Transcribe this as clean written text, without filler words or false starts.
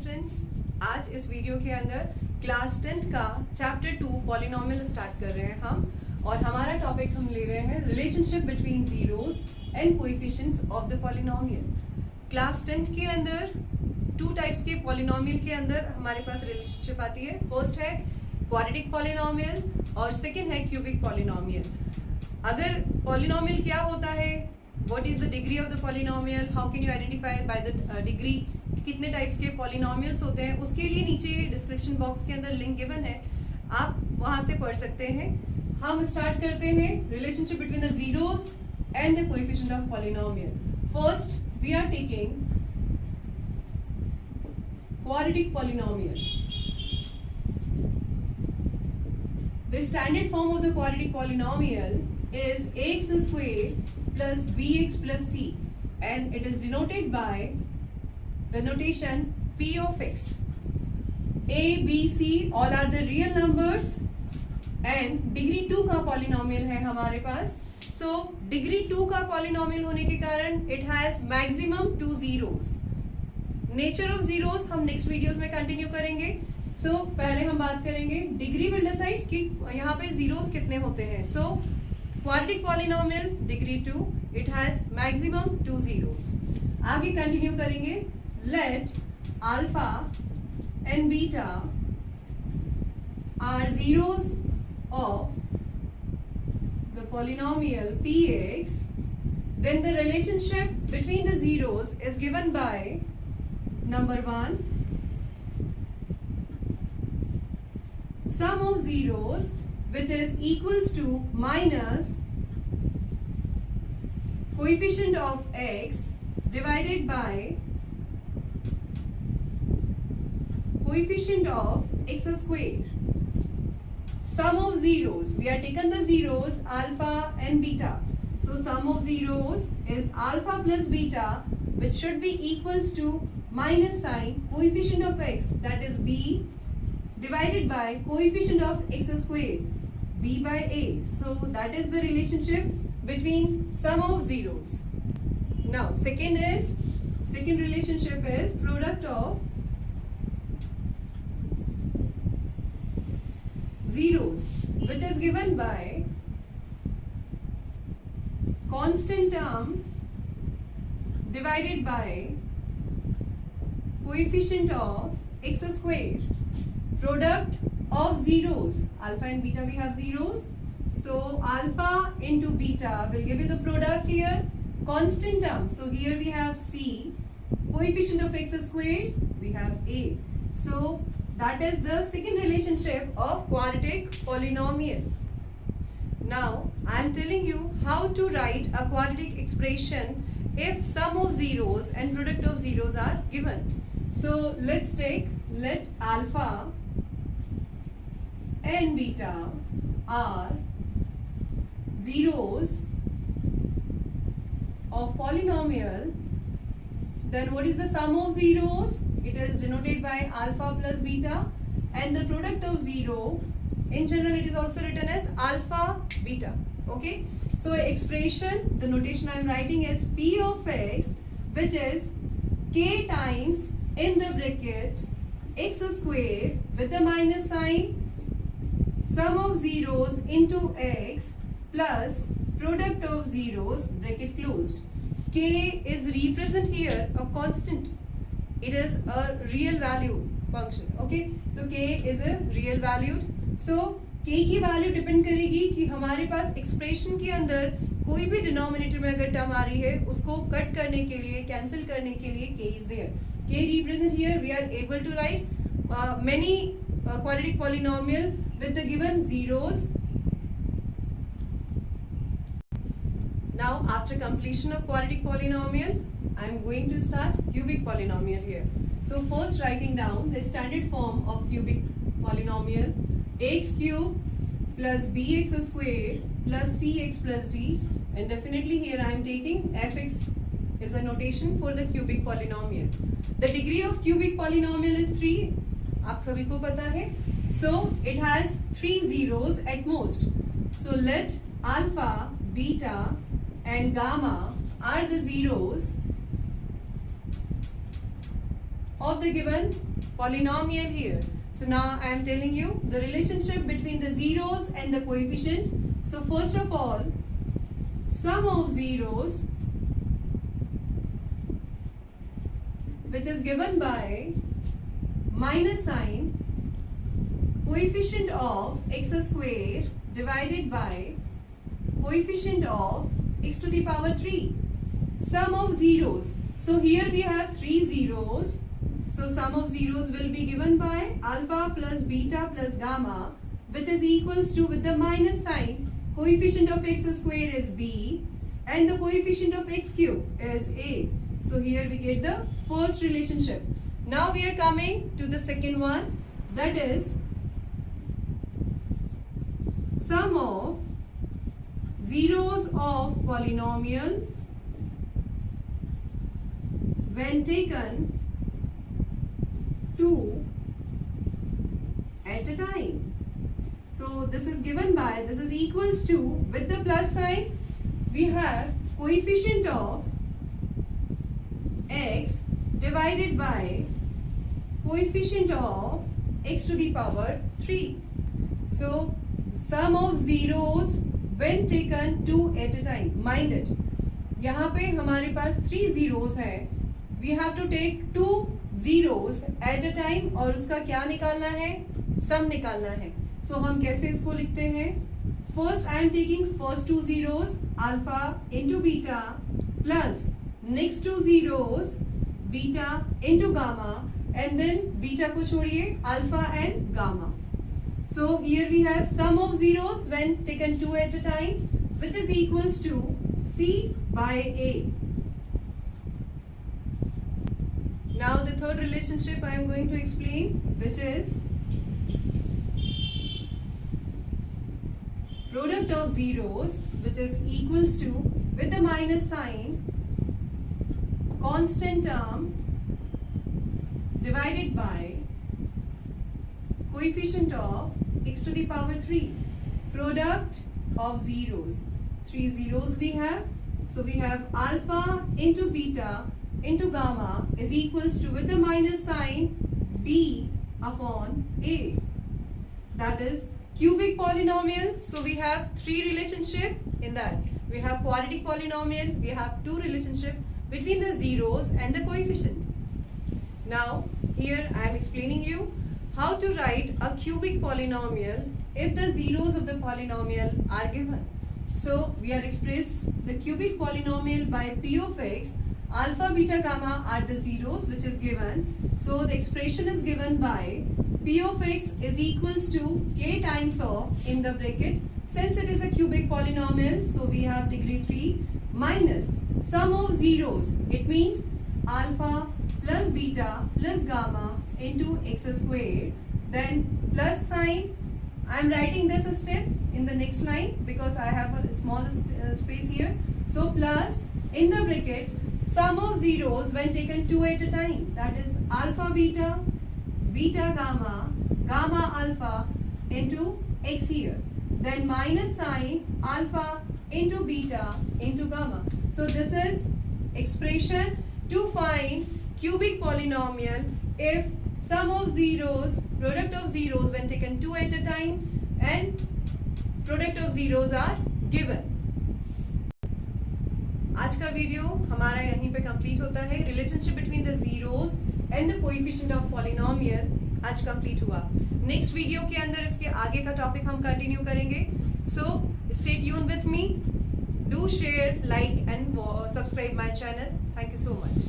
Friends, आज इस video के अंदर क्लास 10th का चैप्टर 2 पॉलिनोमियल स्टार्ट कर रहे हैं हम। और हमारा टॉपिक हम ले रहे हैं relationship between zeros and coefficients of the polynomial. Class 10th के अंदर टू टाइप्स के पॉलिनोमियल के अंदर हमारे पास रिलेशनशिप आती है। फर्स्ट है क्वाड्रेटिक पॉलिनोमियल और सेकेंड है क्यूबिक पॉलिनोमियल। अगर पॉलिनोमियल क्या होता है, what is the degree of the polynomial, how can you identify by the degree, कितने टाइप्स के पॉलिनोमियल्स होते हैं, उसके लिए नीचे डिस्क्रिप्शन बॉक्स के अंदर लिंक गिवन है, आप वहां से पढ़ सकते हैं। हम स्टार्ट करते हैं relationship between the zeros and the coefficient of polynomial. First we are taking quadratic polynomial. The standard form of the quadratic polynomial is ax squared plus bx plus c, and it is denoted by the notation p of x. a, b, c all are the real numbers and degree 2 का polynomial है हमारे पास। So degree 2 का polynomial होने के कारण it has maximum 2 zeros. Nature of zeros हम next videos में continue करेंगे। So पहले हम बात करेंगे डिग्री विल डिसाइड कि यहाँ पे जीरोस कितने होते हैं। So quadratic polynomial degree 2, it has maximum 2 जीरोस। आगे कंटिन्यू करेंगे, let alpha and beta are zeros of the polynomial px, then the relationship between the zeros is given by number 1, sum of zeros which is equals to minus coefficient of x divided by coefficient of x square. Sum of zeros, we are taken the zeros alpha and beta, so sum of zeros is alpha plus beta, which should be equals to minus sign coefficient of x, that is b, divided by coefficient of x squared, b by a. So that is the relationship between sum of zeros. Now second relationship is product of zeros, which is given by constant term divided by coefficient of x squared. Product of zeros, alpha and beta we have zeros, so alpha into beta will give you the product here, constant term, so here we have c, coefficient of x squared we have a. So that is the second relationship of quadratic polynomial. Now I am telling you how to write a quadratic expression if sum of zeros and product of zeros are given. So let alpha and beta are zeros of polynomial, then what is the sum of zeros? It is denoted by alpha plus beta, and the product of zero in general it is also written as alpha beta. Okay, so expression, the notation I am writing is p of x, which is k times in the bracket x squared with the minus sign, sum of zeros into x plus product of zeros, bracket closed. K is represent here a constant, it is a real value function. Okay, so k is a real valued, so k की value depend करेगी कि हमारे पास expression के अंदर कोई भी denominator में अगर टर्म आ रही है उसको कट करने के लिए, कैंसिल करने के लिए k is there. K represent here, we are able to write many quadratic polynomial with the given zeros. Now after completion of quadratic polynomial, I am going to start cubic polynomial here. So first writing down the standard form of cubic polynomial, ax cube plus bx squared plus cx plus d, and definitely here I am taking fx is a notation for the cubic polynomial. The degree of cubic polynomial is 3, आप सभी को पता है। So it has 3 zeros at most. So let alpha, beta and gamma are the zeros of the given polynomial here. So now I am telling you the relationship between the zeros and the coefficient. So first of all, sum of zeros, which is given by minus sign coefficient of x square divided by coefficient of x to the power 3. Sum of zeros. So here we have 3 zeros. So sum of zeros will be given by alpha plus beta plus gamma, which is equals to, with the minus sign, coefficient of x square is b and the coefficient of x cube is a. So here we get the first relationship. Now we are coming to the second one, that is sum of zeros of polynomial when taken 2 at a time. So this is given by, this is equals to, with the plus sign, we have coefficient of x divided by coefficient of x to the power 3. So sum of zeros when taken 2 at a time. Mind it, यहाँ पे हमारे पास 3 zeros हैं. We have to take 2 zeros at a time और उसका क्या निकालना है? सम निकालना है. So हम कैसे इसको लिखते हैं? First I am taking first 2 zeros alpha into beta plus next 2 zeros beta into gamma and then beta को छोड़िए alpha and gamma. So here we have sum of zeros when taken 2 at a time, which is equals to C by A. Now the third relationship I am going to explain, which is product of zeros, which is equals to, with the minus sign, constant term divided by coefficient of x to the power 3. Product of zeros. 3 zeros we have. So we have alpha into beta into gamma is equals to, with the minus sign, b upon a. That is cubic polynomial. So we have 3 relationship in that. We have quadratic polynomial. We have 2 relationship between the zeros and the coefficient. Now here I am explaining you how to write a cubic polynomial if the zeros of the polynomial are given. So we are express the cubic polynomial by p of x. Alpha, beta, gamma are the zeros which is given. So the expression is given by p of x is equals to k times of, in the bracket, since it is a cubic polynomial, so we have degree 3 minus sum of zeros. It means alpha plus beta plus gamma into x squared, then plus sign. I am writing this step in the next line because I have a small space here. So plus, in the bracket, sum of zeros when taken 2 at a time, that is alpha beta, beta gamma, gamma alpha into x here. Then minus sign, alpha into beta into gamma. So this is expression to find cubic polynomial if sum of zeros, product of zeros when taken 2 at a time and product of zeros are given. आज का video हमारा यहीं पे complete होता है. Relationship between the zeros and the coefficient of polynomial आज complete हुआ. Next video के अंदर इसके आगे का टॉपिक हम कंटिन्यू करेंगे. So stay tune with me. Do share, like and subscribe my channel. Thank you so much.